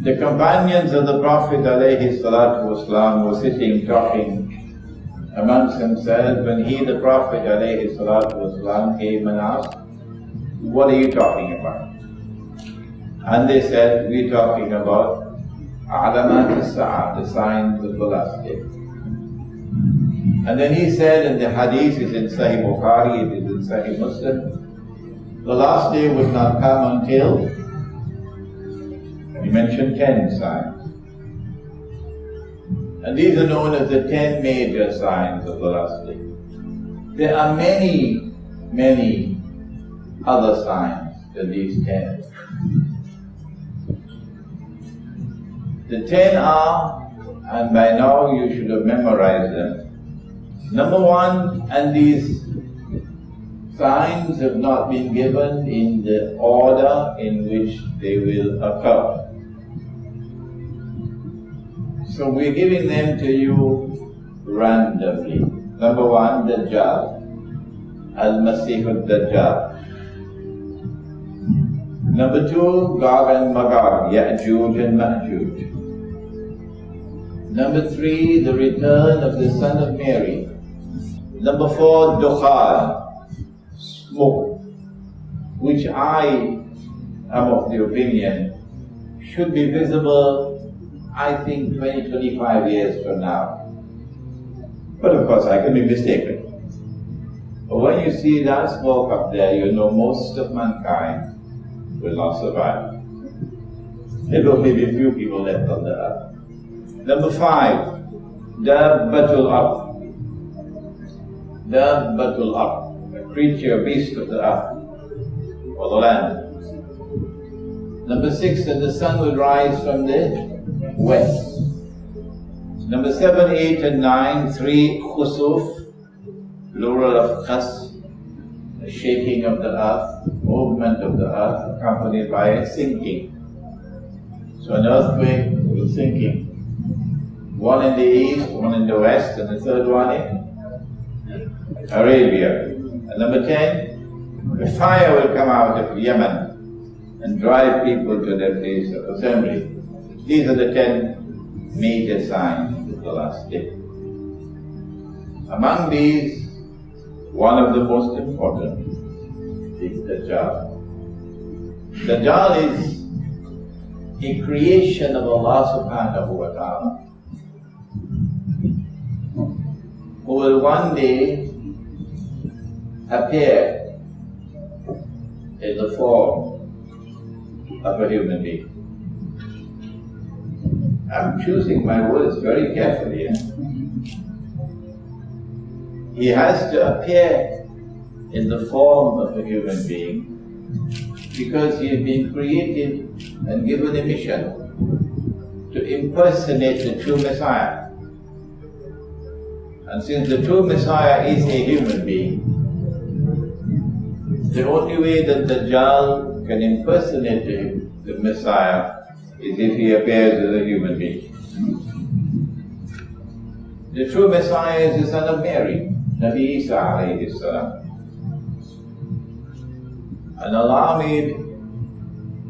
The companions of the Prophet ﷺ were sitting talking amongst themselves when the Prophet ﷺ came and asked, "What are you talking about?" And they said, "We're talking about Alamat as-Sa'ah, the signs of the last day." And then he said, and the hadith is in Sahih Bukhari, it is in Sahih Muslim, the last day would not come until, he mentioned 10 signs. And these are known as the 10 major signs of the last day. There are many, many other signs than these 10. The 10 are, and by now you should have memorized them. Number one, and these signs have not been given in the order in which they will occur. So we're giving them to you randomly. Number one, Dajjal, Al-Masih al-Dajjal. Number two, Gog and Magog, Ya'juj and Ma'juj. Number three, the return of the Son of Mary. Number four, Dukhan, smoke, which I am of the opinion should be visible, I think, 20-25 years from now. But of course I can be mistaken. But when you see that smoke up there, you know most of mankind will not survive. There will maybe a few people left on the earth. Number five, Dabbatul Ard. Dabbatul Ard, a creature, beast of the earth, or the land. Number six, that the sun will rise from the west. Number 7, 8 and 9, 3, Khusuf, plural of Khas, the shaking of the earth, movement of the earth, accompanied by a sinking. So an earthquake with sinking. One in the east, one in the west, and the third one in Arabia. And number 10, the fire will come out of Yemen and drive people to their place of assembly. These are the 10 major signs of the last day. Among these, one of the most important is Dajjal. Dajjal is a creation of Allah subhanahu wa ta'ala, who will one day appear in the form of a human being. I'm choosing my words very carefully. He has to appear in the form of a human being because he has been created and given a mission to impersonate the true Messiah. And since the true Messiah is a human being, the only way that Dajjal can impersonate the Messiah is if he appears as a human being. The true Messiah is the son of Mary, Nabi Isa alayhi salam. And Allah made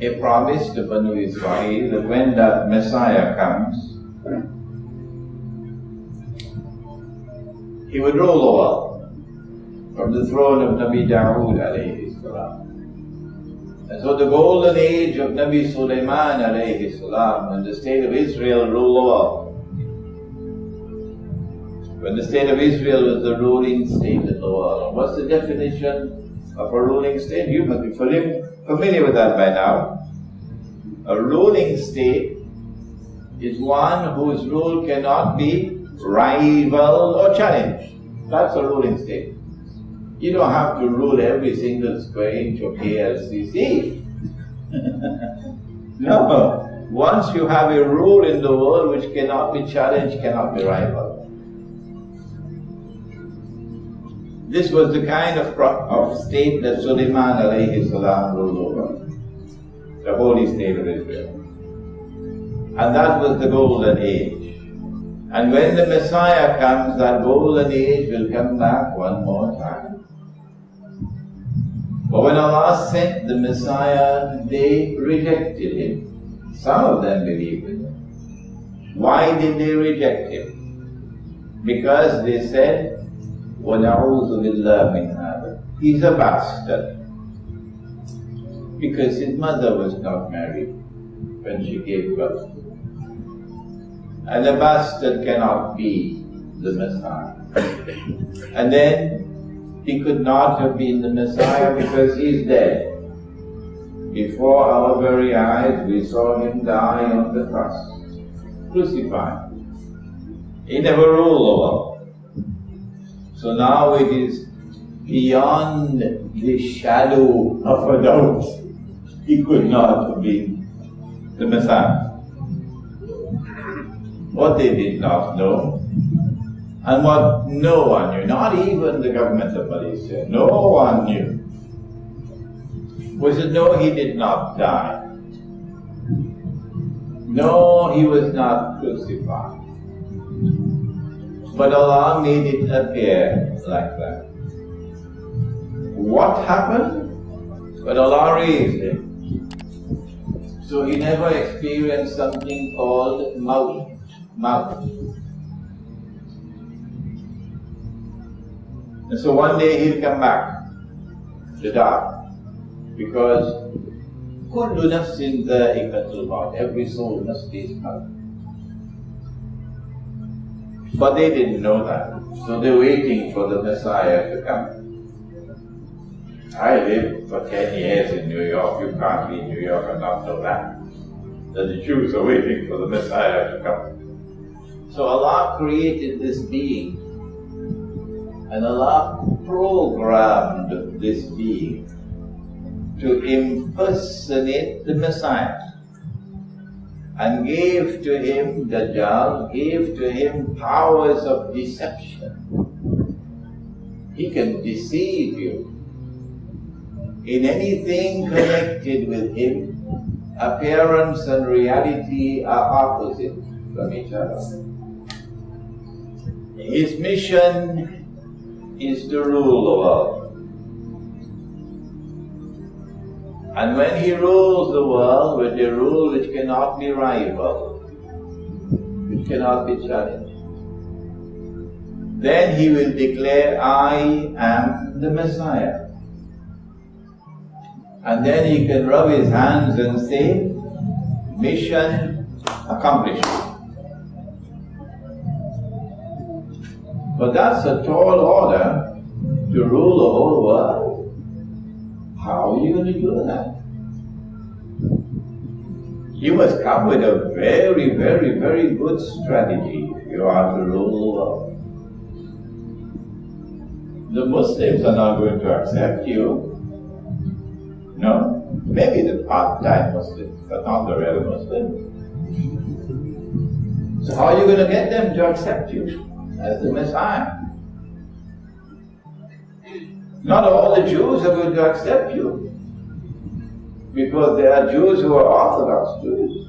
a promise to Banu Israel that when that Messiah comes, he would rule the world from the throne of Nabi Dawood alayhi salam. And so the golden age of Nabi Sulaiman alayhi salam, when the state of Israel ruled the world, when the state of Israel was the ruling state in the world. What's the definition of a ruling state? You must be familiar with that by now. A ruling state is one whose rule cannot be rivaled or challenged. That's a ruling state. You don't have to rule every single square inch of KLCC. No. Once you have a rule in the world which cannot be challenged, cannot be rivaled. This was the kind of state that Sulaiman alayhi salam ruled over, the holy state of Israel. And that was the golden age. And when the Messiah comes, that golden age will come back one more time. But when Allah sent the Messiah, they rejected him. Some of them believed in him. Why did they reject him? Because they said, وَنَعُوذُ بِاللَّهِ مِنْ هَذَا. He's a bastard. Because his mother was not married when she gave birth. And a bastard cannot be the Messiah. And then he could not have been the Messiah because he's dead. Before our very eyes, we saw him die on the cross, crucified. He never ruled the world. So now it is beyond the shadow of a doubt. He could not have been the Messiah. What they did not know, and what no one knew, not even the government of Malaysia, no one knew, was that no, he did not die. No, he was not crucified. But Allah made it appear like that. What happened? But Allah raised him. So he never experienced something called maut. And so one day he'll come back to die. Because kullu nafsin dha'iqatul maut, every soul must taste maut. But they didn't know that. So they're waiting for the Messiah to come. I lived for 10 years in New York. You can't be in New York and not know that. That the Jews are waiting for the Messiah to come. So Allah created this being. And Allah programmed this being to impersonate the Messiah. And gave to him, Dajjal, gave to him powers of deception. He can deceive you. In anything connected with him, appearance and reality are opposite from each other. His mission is to rule the world. And when he rules the world with a rule which cannot be rivaled, which cannot be challenged, then he will declare, I am the Messiah. And then he can rub his hands and say, mission accomplished. But that's a tall order to rule the whole world. How are you going to do that? You must come with a very, very, very good strategy if you are to rule the world. The Muslims are not going to accept you. No? Maybe the part-time Muslims, but not the real Muslims. So how are you going to get them to accept you as the Messiah? Not all the Jews are going to accept you, because there are Jews who are Orthodox Jews.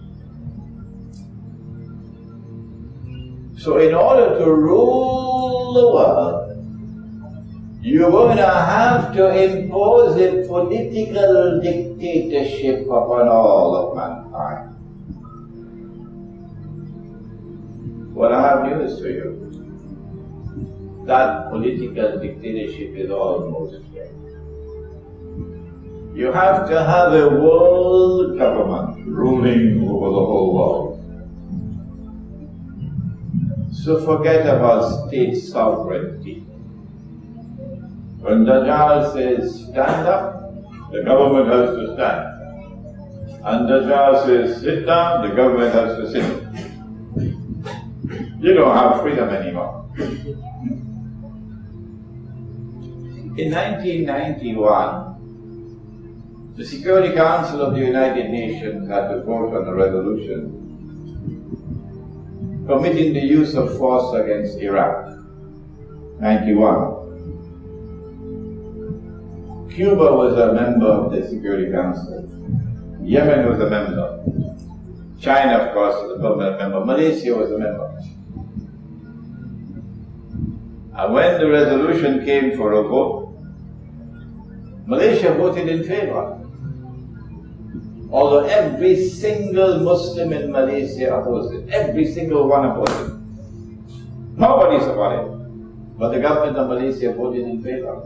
So in order to rule the world, you're going to have to impose a political dictatorship upon all of mankind. Well, I have news for you. That political dictatorship is almost there. You have to have a world government ruling over the whole world. So forget about state sovereignty. When Dajjal says stand up, the government has to stand. And Dajjal says sit down, the government has to sit. You don't have freedom anymore. In 1991, the Security Council of the United Nations had to vote on a resolution permitting the use of force against Iraq. 91. Cuba was a member of the Security Council. Yemen was a member. China, of course, was a permanent member. Malaysia was a member. And when the resolution came for a vote, Malaysia voted in favor. Although every single Muslim in Malaysia opposed it. Every single one opposed it. Nobody supported it. But the government of Malaysia voted in favor.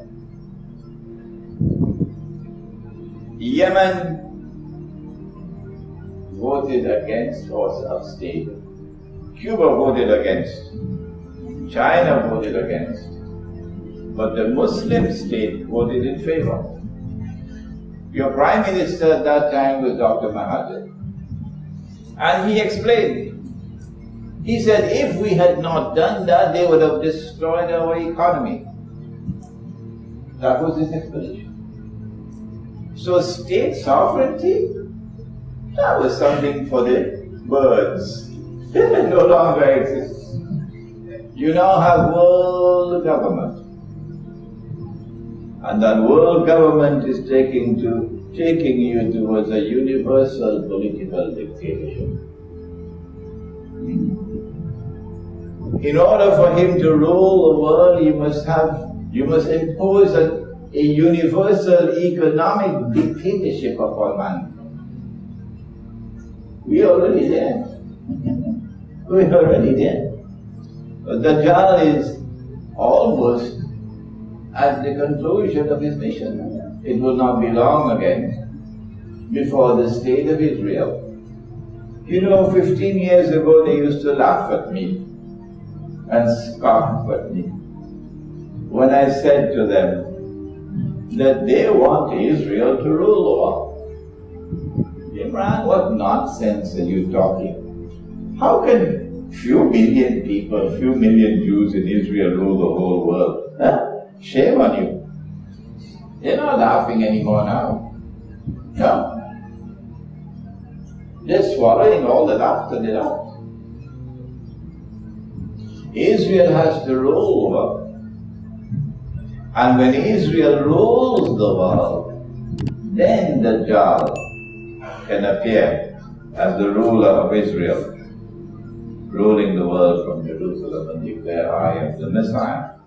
Yemen voted against or abstained. Cuba voted against. China voted against. But the Muslim state voted in favor. Your Prime Minister at that time was Dr. Mahathir. And he explained. He said, if we had not done that, they would have destroyed our economy. That was his explanation. So state sovereignty, that was something for the birds. It no longer exists. You now have world government. And that world government is taking you towards a universal political dictatorship. In order for him to rule the world, you must impose a universal economic dictatorship upon man. We are already there. We are already there. But Dajjal is almost at the conclusion of his mission. It will not be long again before the state of Israel. You know, 15 years ago they used to laugh at me and scoff at me when I said to them that they want Israel to rule the world. Imran, what nonsense are you talking? How can few million people, few million Jews in Israel rule the whole world? Huh? Shame on you. They're not laughing anymore now. No. They're swallowing all the laughter they laughed. Israel has to rule the world. And when Israel rules the world, then Dajjal can appear as the ruler of Israel, ruling the world from Jerusalem and declare, I am the Messiah.